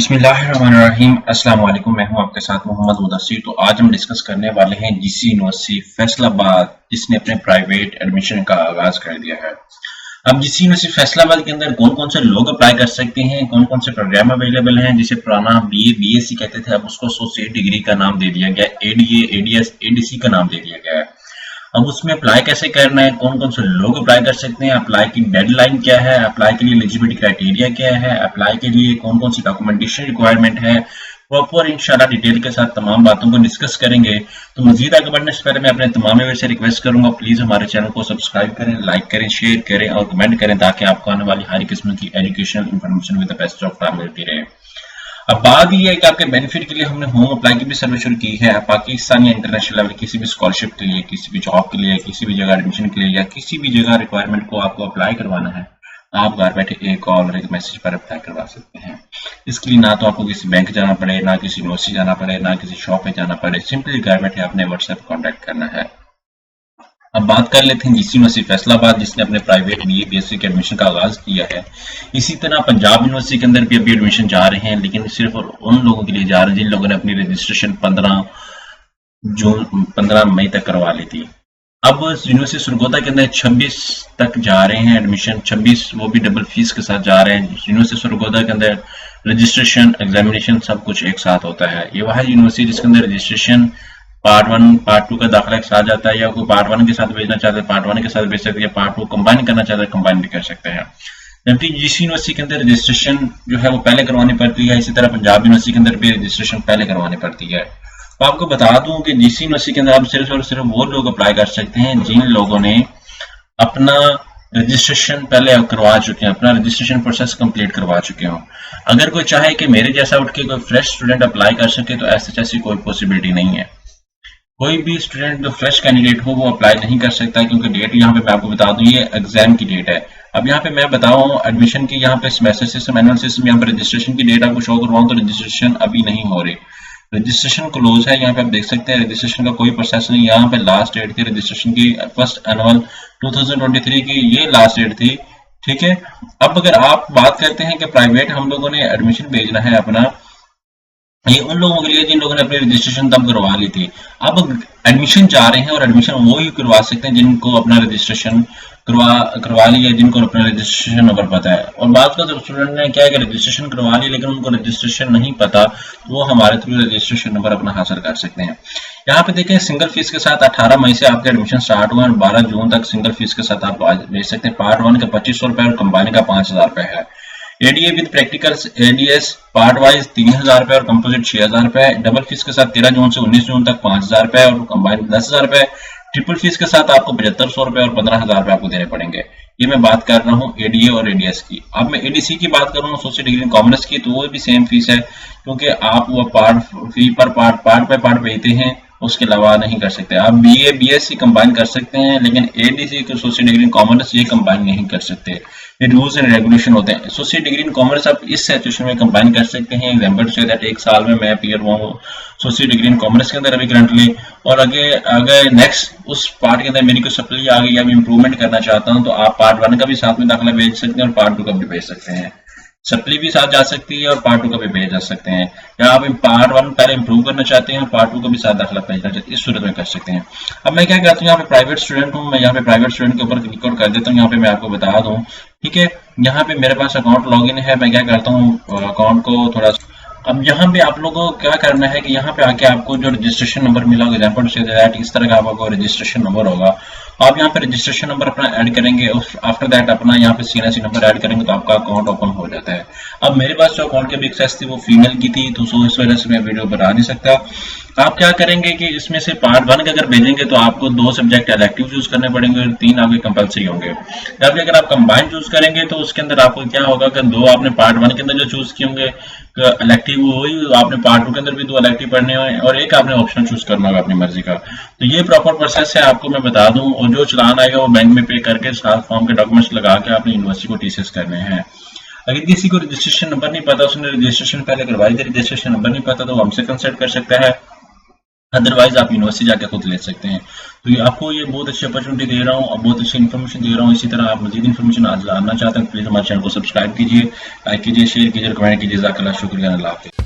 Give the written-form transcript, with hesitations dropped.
बिस्मिल्लाहिर्रहमानिर्रहीम। अस्सलाम वालेकुम। मैं हूं आपके साथ मोहम्मद मुदस्सिर। तो आज हम डिस्कस करने वाले हैं जीसी यूनिवर्सिटी फैसलाबाद, जिसने अपने प्राइवेट एडमिशन का आगाज कर दिया है। अब जीसी यूनिवर्सिटी फैसलाबाद के अंदर कौन कौन से लोग अप्लाई कर सकते हैं, कौन कौन से प्रोग्राम अवेलेबल हैं, जिसे पुराना बीए बीएससी कहते थे, अब उसको एसोसिएट डिग्री का नाम दे दिया गया, एडीए एडीएस एडीसी का नाम दे दिया गया है। अब उसमें अप्लाई कैसे करना है, कौन कौन से लोग अप्लाई कर सकते हैं, अप्लाई की डेडलाइन क्या है, अप्लाई के लिए एलिजिबिलिटी क्राइटेरिया क्या है, अप्लाई के लिए कौन कौन सी डॉक्यूमेंटेशन रिक्वायरमेंट है, प्रॉपर इंशाल्लाह डिटेल के साथ तमाम बातों को डिस्कस करेंगे। तो मजीद आगे बढ़ने से पहले मैं अपने तमाम व्यूअर्स से रिक्वेस्ट करूंगा, प्लीज हमारे चैनल को सब्सक्राइब करें, लाइक करें, शेयर करें और कमेंट करें, ताकि आपको आने वाली हर किस्म की educational information with the best of time मिलती रहे। अब बात यह है कि आपके बेनिफिट के लिए हमने होम अप्लाई की भी सर्विस शुरू की है। पाकिस्तान या इंटरनेशनल लेवल किसी भी स्कॉलरशिप के लिए, किसी भी जॉब के लिए, किसी भी जगह एडमिशन के लिए या किसी भी जगह रिक्वायरमेंट को आपको अप्लाई करवाना है, आप घर बैठे एक कॉल और एक मैसेज पर अप्लाई करवा सकते हैं। इसके लिए ना तो आपको किसी बैंक जाना पड़े, ना किसी यूनिवर्सिटी जाना पड़े, ना किसी शॉप पे जाना पड़े, सिंपली घर बैठे आपने व्हाट्सएप कॉन्टैक्ट करना है। अब बात कर लेते हैं जीसी यूनिवर्सिटी फैसलाबाद, जिसने अपने प्राइवेट बीए बीएससी के एडमिशन का आगाज किया है। इसी तरह पंजाब यूनिवर्सिटी के अंदर भी अभी एडमिशन जा रहे हैं, लेकिन सिर्फ उन लोगों के लिए जा रहे हैं जिन लोगों ने अपनी रजिस्ट्रेशन 15 मई तक करवा ली थी। अब यूनिवर्सिटी सुरगोदा के अंदर 26 तक जा रहे हैं एडमिशन, 26 वो भी डबल फीस के साथ जा रहे हैं। यूनिवर्सिटी सुरगोदा के अंदर रजिस्ट्रेशन एग्जामिनेशन सब कुछ एक साथ होता है। ये वह यूनिवर्सिटी जिसके अंदर रजिस्ट्रेशन पार्ट 1 पार्ट 2 का दाखिला एक साथ जाता है, या कोई पार्ट 1 के साथ भेजना चाहते हैं पार्ट 1 के साथ भेज सकते हैं, पार्ट 2 कंबाइन करना चाहते हैं कंबाइन भी कर सकते हैं। जबकि जीसी यूनिवर्सिटी के अंदर रजिस्ट्रेशन जो है वो पहले करवानी पड़ती है। इसी तरह पंजाब यूनिवर्सिटी के अंदर भी रजिस्ट्रेशन पहले करवानी पड़ती है। तो आपको बता दूं कि जीसी यूनिवर्सिटी के अंदर आप सिर्फ और सिर्फ वो लोग अप्लाई कर सकते हैं जिन लोगों ने अपना रजिस्ट्रेशन पहले करवा चुके हैं, अपना रजिस्ट्रेशन प्रोसेस कंप्लीट करवा चुके हों। अगर कोई चाहे कि मेरे जैसा उठ के कोई फ्रेश स्टूडेंट अप्लाई कर सके, तो ऐसी कोई पॉसिबिलिटी नहीं है। कोई भी स्टूडेंट जो फ्रेश कैंडिडेट हो वो अप्लाई नहीं कर सकता, क्योंकि डेट यहाँ पे मैं आपको बता दूं ये एग्जाम की डेट है। अब यहाँ पे मैं बताऊँ एडमिशन की, यहाँ पे सेमेस्टर सिस्टम एनुअल सिस्टम, यहाँ पे रजिस्ट्रेशन की डेट आपको शो करवाऊँ तो रजिस्ट्रेशन अभी नहीं हो रही, रजिस्ट्रेशन क्लोज है। यहाँ पे आप देख सकते हैं रजिस्ट्रेशन का कोई प्रोसेस नहीं। यहाँ पे लास्ट डेट थी रजिस्ट्रेशन की फर्स्ट एनुअल 2023 की, ये लास्ट डेट थी। ठीक है। अब अगर आप बात करते हैं कि प्राइवेट हम लोगों ने एडमिशन भेजना है अपना, ये उन लोगों के लिए जिन लोगों ने अपनी रजिस्ट्रेशन तब करवा ली थी। अब एडमिशन जा रहे हैं और एडमिशन वो ही करवा सकते हैं जिनको अपना रजिस्ट्रेशन करवा लिया, जिनको अपना रजिस्ट्रेशन नंबर पता है। और बात का स्टूडेंट ने क्या है कि रजिस्ट्रेशन करवा लिया लेकिन उनको रजिस्ट्रेशन नहीं पता, तो वो हमारे थ्रू रजिस्ट्रेशन नंबर अपना हासिल कर सकते हैं। यहाँ पे देखें सिंगल फीस के साथ 18 मई से आपके एडमिशन स्टार्ट हुआ और 12 जून तक सिंगल फीस के साथ आप भेज सकते हैं। पार्ट 1 का 2500 रुपए और कंबाइन का 5000 रुपए है। ADA with practicals ADS part wise 3000 रुपए और कंपोजिट 6000 रुपए। डबल फीस के साथ 13 जून से 19 जून तक 5000 रुपए और कंबाइन 10000 रुपए। ट्रिपल फीस के साथ आपको 7500 रुपए और 15000 रुपए आपको देने पड़ेंगे। ये मैं बात कर रहा हूँ एडीए और एडीएस की। अब मैं एडीसी की बात करूँ एसोसिएट डिग्री इन कॉमर्स की, तो वो भी सेम फीस है, क्योंकि आप वो पार्ट फी पर पार्ट पे पार्ट भेजते हैं, उसके अलावा नहीं कर सकते। आप बीए बीएससी कंबाइन कर सकते हैं, लेकिन एडीसी को एसोसिएट डिग्री इन कॉमर्स ये कंबाइन नहीं कर सकते। ये रूल्स एंड रेगुलेशन होते हैं। एसोसिएट डिग्री इन कॉमर्स आप इस सिचुएशन में कंबाइन कर सकते हैं। एग्जांपल से दैट एक साल में मैं अपीयर हुआ हूँ एसोसिएट डिग्री इन कॉमर्स के अंदर अभी करंटली, और अगर नेक्स्ट उस पार्ट के अंदर मेरी कोई सप्ली आ गई या मैं इंप्रूवमेंट करना चाहता हूँ, तो आप पार्ट 1 का भी साथ में दाखिला भेज सकते हैं और पार्ट 2 का भी भेज सकते हैं। सप्ली भी साथ जा सकती है और पार्ट 2 का भी भेज जा सकते हैं, या आप पार्ट 1 पहले इंप्रूव करना चाहते हैं और पार्ट 2 का भी साथ दाखिला भेजना चाहते हैं, इस सूरत में कर सकते हैं। अब मैं क्या करता हूँ, यहाँ पे प्राइवेट स्टूडेंट हूँ, मैं यहाँ पे प्राइवेट स्टूडेंट के ऊपर क्लिक कर देता हूँ। यहाँ पे मैं आपको बता दूँ, ठीक है, यहाँ पे मेरे पास अकाउंट लॉगिन है। मैं क्या करता हूँ अकाउंट को थोड़ा, अब यहाँ पे आप लोगों को क्या करना है कि यहाँ पे आके आपको जो रजिस्ट्रेशन नंबर मिला होगा, एग्जांपल से दैट इस तरह का आपको रजिस्ट्रेशन नंबर होगा, आप यहाँ पे रजिस्ट्रेशन नंबर अपना ऐड करेंगे और आफ्टर दैट अपना यहाँ पे सीएनसी नंबर ऐड करेंगे तो आपका अकाउंट ओपन हो जाता है। अब मेरे पास जो अकाउंट की भी एक्सेस थी वो फीमेल की थी, तो इस वजह से मैं वीडियो बना नहीं सकता। आप क्या करेंगे कि इसमें से पार्ट 1 का अगर भेजेंगे तो आपको 2 सब्जेक्ट इलेक्टिव चूज करने पड़ेंगे और 3 आपके कंपलसरी होंगे। जबकि अगर आप कंबाइन चूज करेंगे तो उसके अंदर आपको क्या होगा कि 2 आपने पार्ट 1 के अंदर जो चूज किए होंगे इलेक्टिव, वही आपने पार्ट 2 के अंदर भी 2 इलेक्टिव पढ़ने हैं और एक आपने ऑप्शन चूज करना होगा अपनी मर्जी का। तो ये प्रॉपर प्रोसेस है, आपको मैं बता दूं। और जो चलान आएगा वो बैंक में पे करके साथ फॉर्म के डॉक्यूमेंट्स लगा के आपने यूनिवर्सिटी को टीसीएस करने हैं। अगर किसी को रजिस्ट्रेशन नंबर नहीं पता, उसने रजिस्ट्रेशन पहले करवाई थी, रजिस्ट्रेशन नंबर नहीं पता, तो वो हमसे कंसल्ट कर सकता है। अदरवाइज आप यूनिवर्सिटी जाके खुद ले सकते हैं। तो ये आपको ये बहुत अच्छी अपॉर्चुनिटी दे रहा हूँ और बहुत अच्छी इन्फॉर्मेशन दे रहा हूँ। इसी तरह आप मजीद इन्फॉर्मेशन आज जानना चाहते हैं, प्लीज़ हमारे चैनल को सब्सक्राइब कीजिए, लाइक कीजिए, शेयर कीजिए, कमेंट कीजिए। जज़ाकल्लाह, शुक्रिया, अल्लाह हाफ़िज़।